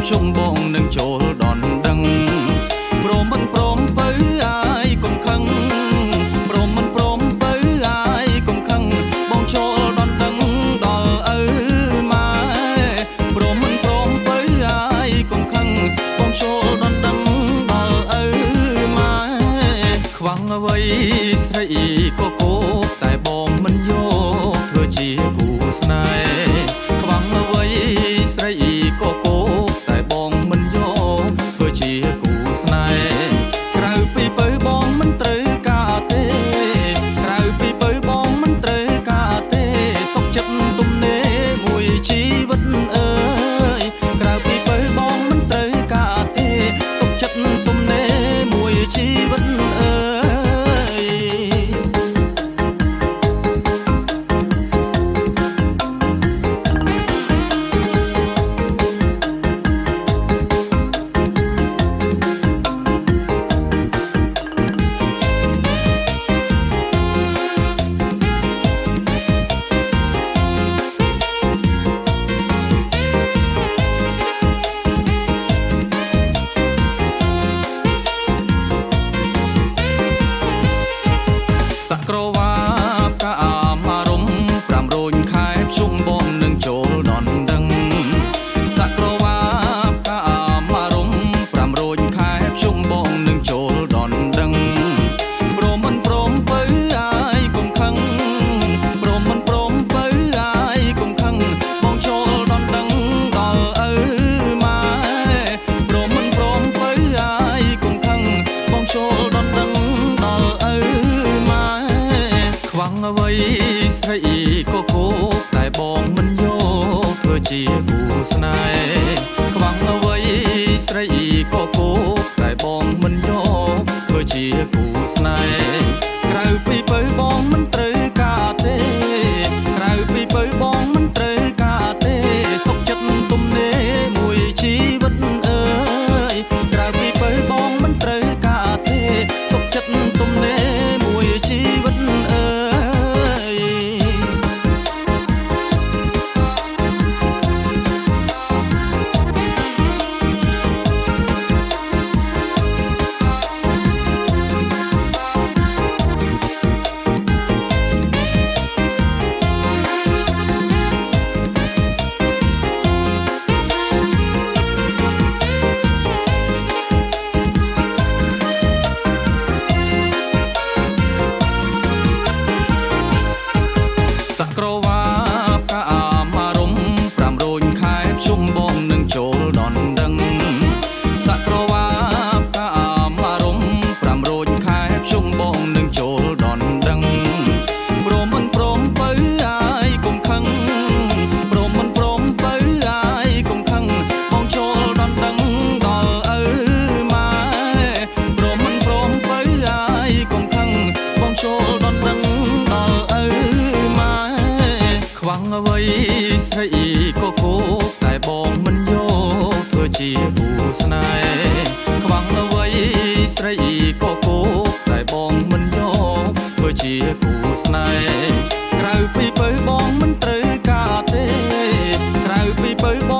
ជុំបងនឹងចូលដនដឹងព្រមមិនព្រមបើអាយកុំខឹងព្រមមិនព្រមបើអាយកុំខឹងបងចូលដនដឹងដល់ឪម៉ែព្រមមិនព្រមបើអាយកុំខឹងបងចូលដនដឹងដល់ឪម៉ែខ្វាំងអ្វីស្រីក៏គោតែបងមិនយកធ្វើជាគូស្នេហ៍ខ្វាំងអ្វីស្រីក៏គោតែបងមិនយកធ្វើជាគូស្នេហ៍ក្រៅពីបើបងមិនត្រូវការទេក្រៅពីបើបងមិនត្រូវការទេសុខចិត្តទំនេរមួយជីវិតអើយក្រៅពីបើបងមិនត្រូវការទេសុខចិត្តទំនេរមួយជីវិតអើយក្រវាបកាអារម្មណ៍5រោចខែជុំបងនឹងចូលដនដឹងសក្រវាបកាអារម្មណ៍5រោចខែជុំបងនឹងចូលដនដឹងព្រមមិនព្រមបើអាយកុំខឹងព្រមមិនព្រមបើអាយកុំខឹងបងចូលដនដឹងដល់ឪម៉ែព្រមមិនព្រមបើអាយកុំខឹងបងចូលដនដឹងដល់ឪម៉ែខ្វាំងអ្វីស្រីក៏គោតែបងមិនយកធ្វើជាគូស្នេហ៍ខ្វាំងអ្វីស្រីក៏គោតែបងមិនយកធ្វើជាគូស្នេហ៍ក្រៅពីបើបងមិនត្រូវការទេក្រៅពីបើបងមិនត្រូវការទេសុខចិត្តទំនេរមួយជីវិតអើយក្រៅពីបើបងមិនត្រូវការទេសុខចិត្តទំនេរមួយជីវិតអើយក្រវាបកាអារម្មណ៍5រោចខែជុំបងនឹងចូលដនដឹងសក្រវាបកាអារម្មណ៍5រោចខែជុំបងនឹងចូលដនដឹងព្រមមិនព្រមបើអាយកុំខឹងព្រមមិនព្រមបើអាយកុំខឹងបងចូលដនដឹងដល់ឪម៉ែព្រមមិនព្រមបើអាយកុំខឹងបងចូលដនដឹងដល់ឪម៉ែខ្វាំងអ្វីស្រីក៏គោតែបងមិនយកធ្វើជាគូស្នេហ៍ខ្វាំងអ្វីស្រីក៏គោតែបងមិនយកធ្វើជាគូស្នេហ៍ក្រៅពីបើបងមិនត្រូវការទេក្រៅពីបើបង